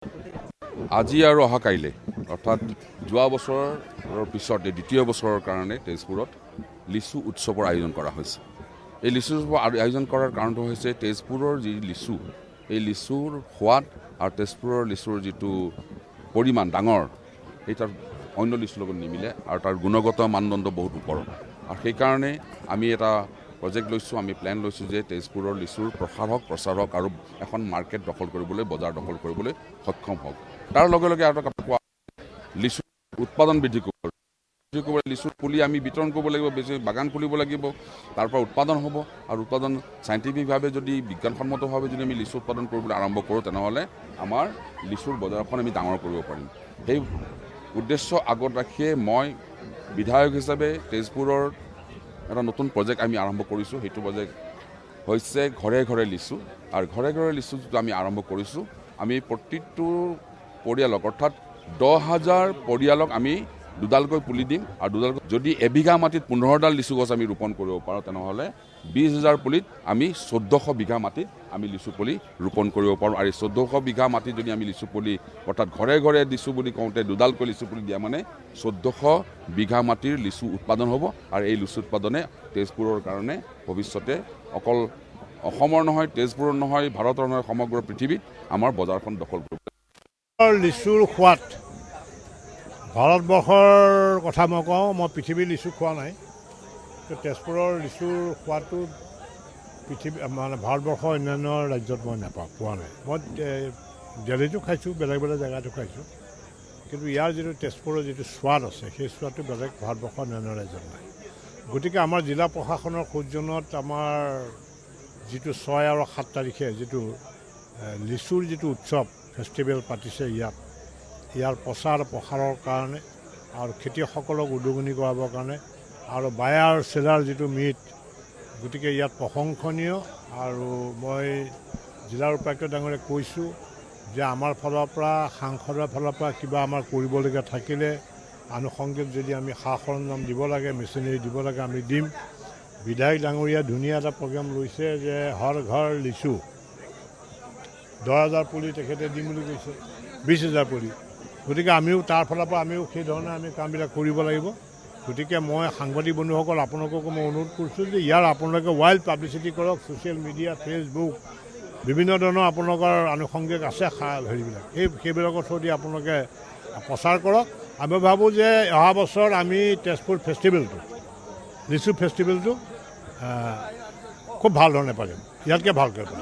আজি আৰু অহা কাইলৈ অৰ্থাৎ যোৱা বছৰৰ পিছত দ্বিতীয় বছৰৰ কাৰণে তেজপুৰত লিচু উৎসৱৰ আয়োজন কৰা হৈছে। এই লিচু উৎসৱৰ আয়োজন কৰাৰ কাৰণটো হৈছে তেজপুৰৰ যি লিচু, এই লিচুৰ সোৱাদ আৰু তেজপুৰৰ লিচুৰ যিটো পৰিমাণ ডাঙৰ, সেই তাৰ অন্য লিচুৰ লগত নিমিলে আৰু তাৰ গুণগত মানদণ্ড বহুত ওপৰত। আৰু সেইকাৰণে আমি এটা প্ৰজেক্ট লৈছোঁ, আমি প্লেন লৈছোঁ যে তেজপুৰৰ লিচুৰ প্ৰসাৰ হওক, প্ৰচাৰ হওক আৰু এখন মাৰ্কেট দখল কৰিবলৈ, বজাৰ দখল কৰিবলৈ সক্ষম হওক। তাৰ লগে লগে আৰু এটা কোৱা লিচু উৎপাদন বৃদ্ধি কৰিব, লিচুৰ পুলি আমি বিতৰণ কৰিব লাগিব, বেছি বাগান খুলিব লাগিব, তাৰ পৰা উৎপাদন হ'ব। আৰু উৎপাদন চাইণ্টিফিকভাৱে যদি বিজ্ঞানসন্মতভাৱে যদি আমি লিচু উৎপাদন কৰিবলৈ আৰম্ভ কৰোঁ, তেনেহ'লে আমাৰ লিচুৰ বজাৰখন আমি ডাঙৰ কৰিব পাৰিম। সেই উদ্দেশ্য আগত ৰাখিয়ে মই বিধায়ক হিচাপে তেজপুৰৰ এটা নতুন প্ৰজেক্ট আমি আৰম্ভ কৰিছোঁ। সেইটো প্ৰজেক্ট হৈছে ঘৰে ঘৰে লিচু। আৰু ঘৰে ঘৰে লিচু যিটো আমি আৰম্ভ কৰিছোঁ, আমি প্ৰতিটো পৰিয়ালক অৰ্থাৎ 10,000 পৰিয়ালক আমি দুডালকৈ পুলি দিম। আৰু দুডালকৈ যদি এবিঘা মাটিত 15ডাল লিচু গছ আমি ৰোপণ কৰিব পাৰোঁ, তেনেহ'লে 20,000 পুলিত আমি 1400 বিঘা মাটিত আমি লিচু পুলি ৰোপণ কৰিব পাৰোঁ। আৰু এই 1400 বিঘা মাটিত যদি আমি লিচু পুলি অৰ্থাৎ ঘৰে ঘৰে লিচু বুলি কওঁতে দুডালকৈ লিচু পুলি দিয়া মানে 1400 বিঘা মাটিৰ লিচু উৎপাদন হ'ব। আৰু এই লিচু উৎপাদনে তেজপুৰৰ কাৰণে ভৱিষ্যতে অকল অসমৰ নহয়, তেজপুৰৰ নহয়, ভাৰতৰ নহয়, সমগ্ৰ পৃথিৱীত আমাৰ বজাৰখন দখল কৰিব। লিচুৰ সোৱাদ, ভাৰতবৰ্ষৰ কথা মই কওঁ, মই পৃথিৱীৰ লিচু খোৱা নাই। তেজপুৰৰ লিচুৰ সোৱাদটো মানে ভাৰতবৰ্ষৰ অন্যান্য ৰাজ্যত মই পোৱা নাই। মই দিল্লীতো খাইছোঁ, বেলেগ বেলেগ জেগাতো খাইছোঁ, কিন্তু ইয়াৰ যিটো তেজপুৰৰ যিটো সোৱাদ আছে, সেই সোৱাদটো বেলেগ ভাৰতবৰ্ষৰ অন্যান্য ৰাজ্যত নাই। গতিকে আমাৰ জিলা প্ৰশাসনৰ সৌজন্যত আমাৰ যিটো 6 আৰু 7 তাৰিখে যিটো লিচুৰ যিটো উৎসৱ ফেষ্টিভেল পাতিছে, ইয়াৰ প্ৰচাৰ প্ৰসাৰৰ কাৰণে আৰু খেতিয়কসকলক উদগনি কৰাবৰ কাৰণে আৰু বায়াৰ চেলাৰ যিটো মিট, গতিকে ইয়াত প্ৰশংসনীয়। আৰু মই জিলাৰ উপায়ুক্ত ডাঙৰীয়াক কৈছোঁ যে আমাৰ ফালৰ পৰা, সাংসদৰ ফালৰ পৰা কিবা আমাৰ কৰিবলগীয়া থাকিলে, আনুষংগিক যদি আমি সা সৰঞ্জাম দিব লাগে, মেচিনাৰী দিব লাগে, আমি দিম। বিধায়ক ডাঙৰীয়া ধুনীয়া এটা প্ৰগ্ৰেম লৈছে যে হৰ ঘৰ লিচু, 10,000 পুলি তেখেতে দিম বুলি কৈছে, 20,000 পুলি। গতিকে আমিও তাৰ ফালৰ পৰা আমিও সেই ধৰণে আমি কামবিলাক কৰিব লাগিব। গতিকে মই সাংবাদিক বন্ধুসকল আপোনালোককো মই অনুৰোধ কৰিছোঁ যে ইয়াৰ আপোনালোকে ৱাইল্ড পাব্লিচিটি কৰক, ছ'চিয়েল মিডিয়া, ফেচবুক, বিভিন্ন ধৰণৰ আপোনালোকৰ আনুষংগিক আছে হেৰিবিলাক, সেইবিলাকৰ থ্ৰুদি আপোনালোকে প্ৰচাৰ কৰক। আমি ভাবোঁ যে অহা বছৰ আমি তেজপুৰ ফেষ্টিভেলটো, লিচু ফেষ্টিভেলটো খুব ভাল ধৰণে পাৰিম, ইয়াতকৈ ভালকৈ পাৰিম।